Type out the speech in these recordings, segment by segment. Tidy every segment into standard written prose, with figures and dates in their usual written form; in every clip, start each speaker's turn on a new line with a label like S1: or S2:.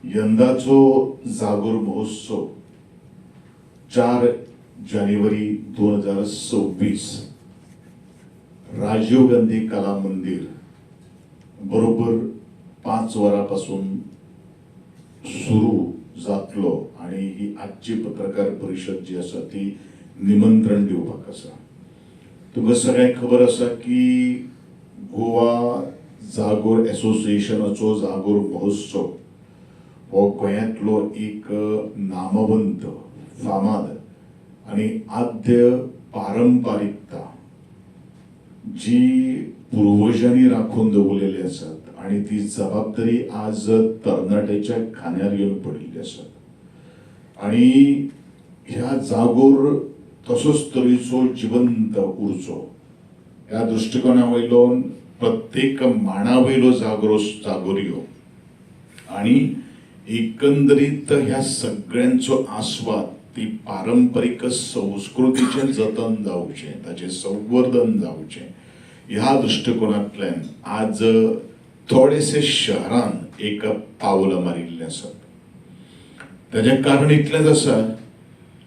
S1: यंदाचो जागोर महोत्सव 4 जानेवारी 2026 राजीव गांधी कला मंदिर बरोबर 5 वरांपासून सुरू जातलो आणि ही आजची पत्रकार परिषद जी आसा ती निमंत्रण दिवपाक आसा। तुमकां सगळ्यांक खबर आसा की गोवा जागोर असोसिएशनाचो जागोर महोत्सव हो गोंयांतलो एक नामवंत फामाद आणि आद्य पारंपारिकता जी पूर्वजांनी राखून दवरलेली आसात आणि ती जबाबदारी आज तरणाट्याच्या खांद्यार येवन पडिल्ली आसा आणि ह्या जागोर तसोच तरेचो जिवंत उरचो ह्या दृष्टिकोना प्रत्येक मांडावयलो जागोरियो आणि एकंदरीत ह्या सगळ्यांचो आस्वाद ती पारंपरिक संस्कृतीचे जतन जावचे ताचे संवर्धन जावचे ह्या दृष्टिकोनांतल्यान आज थोडेसे शहरान एक पावल मारिल्ले आसात। ताचें कारण इतलेंच आसा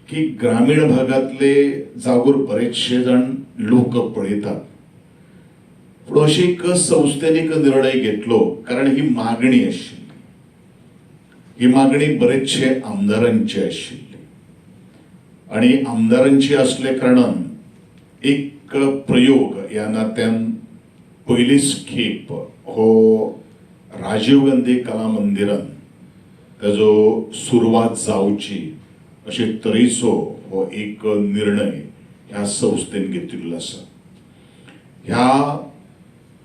S1: की ग्रामीण भागातले जागोर बरेचशे जाण लोक पळयतात, पूण अशी एक संस्थेन एक निर्णय घेतलो कारण ही मागणी आशिल्ली। ही मागणी बरेचशे आमदारांची आशिल्ली आणि आमदारांची असले कारणान एक प्रयोग या नात्यान पयलीच खेप हो राजीव गांधी कला मंदिरान ताजो सुरवात जावची अशे तरेचो हो एक निर्णय ह्या संस्थेन घेतिल्लो आसा। ह्या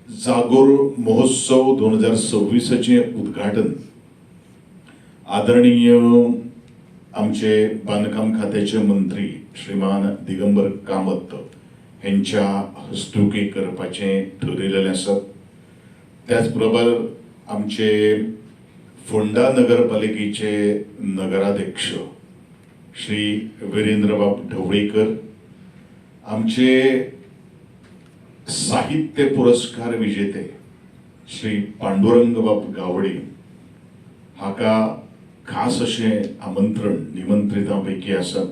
S1: जागोर महोत्सव 2026 उद्घाटन आदरणीय आमचे बांधकाम खात्याचे मंत्री श्रीमान दिगंबर कामत यांच्या हस्तुकी करपाचे ठरलेले आसा। त्याचबरोबर आमचे फोंडा नगरपालिकेचे नगराध्यक्ष श्री वीरेंद्रबाब ढवळीकर, आमचे साहित्य पुरस्कार विजेते श्री पांडुरंगबाब गावडे हाका खास असे आमंत्रण निमंत्रितांपैकी आसा।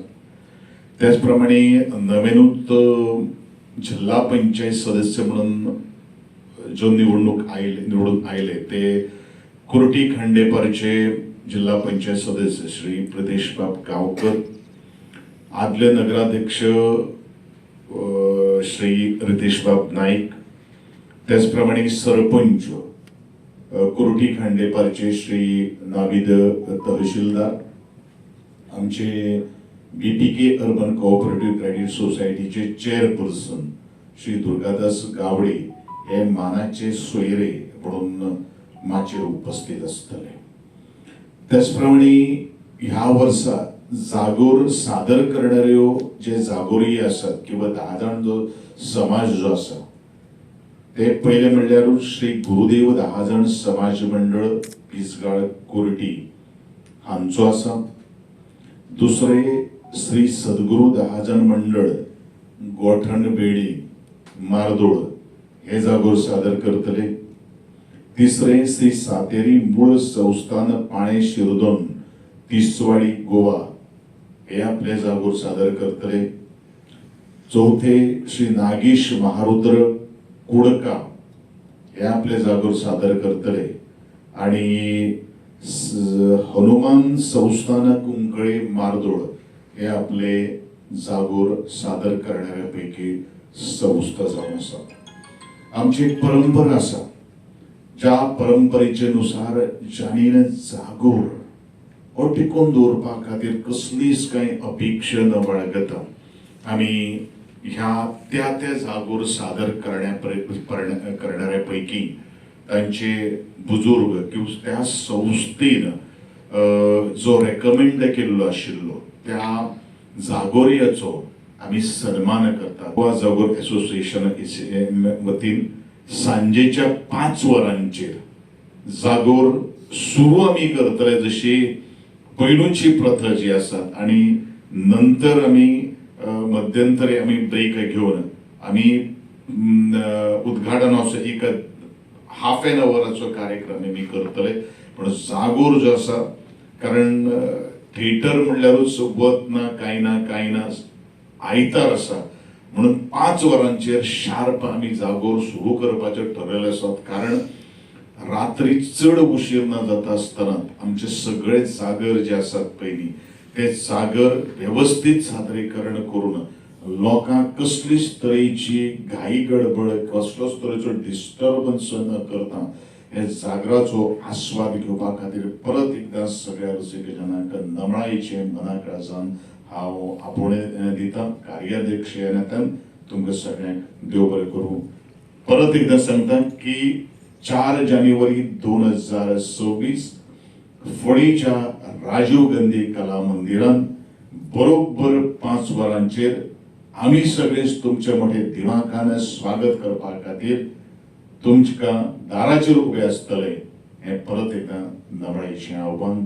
S1: त्याचप्रमाणे नवेनूच जिल्हा पंचायत सदस्य म्हणून जो निवडून आयले ते कुर्टी खांडेपारचे जिल्हा पंचायत सदस्य श्री प्रदेशबाब गावकर, आदले नगराध्यक्ष श्री रितेशबाब नाईक, त्याचप्रमाणे सरपंच कुर्टी खांडेपारचे श्री नाविद तहसीलदार, आमचे बीपीके अर्बन कोऑपरेटिव्ह क्रेडिट सोसायटीचे चेअरपर्सन श्री दुर्गादास गावडे हे मानाचे सोयरे म्हणून माचेर उपस्थित असतले। त्याचप्रमाणे ह्या वर्सा जागोर सादर करणाऱ्यो जे जागोरी आसात किंवा 10 जाण जो समाज जो आसा ते पहिले म्हणल्यार श्री गुरुदेव 10 जाण समाज मंडळ पिसगाळ कोर्टी हांचो आसा। दुसरे श्री सद्गुरू 10 जाण मंडळ गोठण बेडी मारदोळ हे जागोर सादर करतले। तिसरे श्री सातेरी मूळ संस्थान पाणे शिरदोन तिसवाडी गोवा हे आपले जागोर सादर करतले। चौथे श्री नागेश महारुद्र कुडका हे आपले जागोर सादर करतले आणि हनुमान संस्थान कुंकळे मारदोळ हे आपले जागोर सादर करणाऱ्यापैकी संस्था जावन आसा। आमची एक परंपरा आसा ज्या परंपरेचे नुसार जाणीन जागोर हो टिकून दवरपा खातीर कसलीच कांय अपेक्षा न बाळगता आमी ह्या त्या जागोर सादर करणाऱ्यापैकी तांचे बुजुर्ग किंवा त्या संस्थेन जो रेकमेंड केल्लो आशिल्लो त्या जागोरियाचो आमी सन्मान करता। गोवा जागोर असोसिएशन वतीन सांजेच्या 5 वरांचेर जागोर सुरू आमी करतले जशी पयलूची प्रथा जी आसा आणि नंतर आमी मध्यंतरी आमी ब्रेक घेवन आमी उद्घाटनाचो एक हाफ एन आवराचो कार्यक्रम आमी करतले। पण जागोर जो आसा कारण थिएटर म्हणल्यारूच वत ना कांय ना आयतार आसा म्हणून 5 वरांचेर शार्प आमी जागोर सुरू करपाचें ठरयले आसात कारण रात्री चड उशीर न जाता आसतना आमचे सगळे जागर जे आसात पयलीं ते जागर व्यवस्थित सादरीकरण करून लोकांक कसलीच तरेची घाई गडबड कसलोच तरेचो डिस्टर्बन्स न करता हे जागराचो आस्वाद घेवपा खातीर परत एकदा सगळ्या रसिक जनांक नमळाईचे मनाकळासान हांव आपोवणें दिता कार्याध्यक्ष ह्या नात्यान तुमकां सगळ्यांक देव बरें करूं. परत एकदा सांगता की 4 जानेवारी 2026 फोंडेच्या राजीव गांधी कला मंदिरान बरोबर 5 वरांचेर आमी सगळेच तुमचे मोठे दिमाखान स्वागत करपा खातीर तुमच्या दाराचेर उबे आसतले हे परत एकदा नमळाईचें आव्हान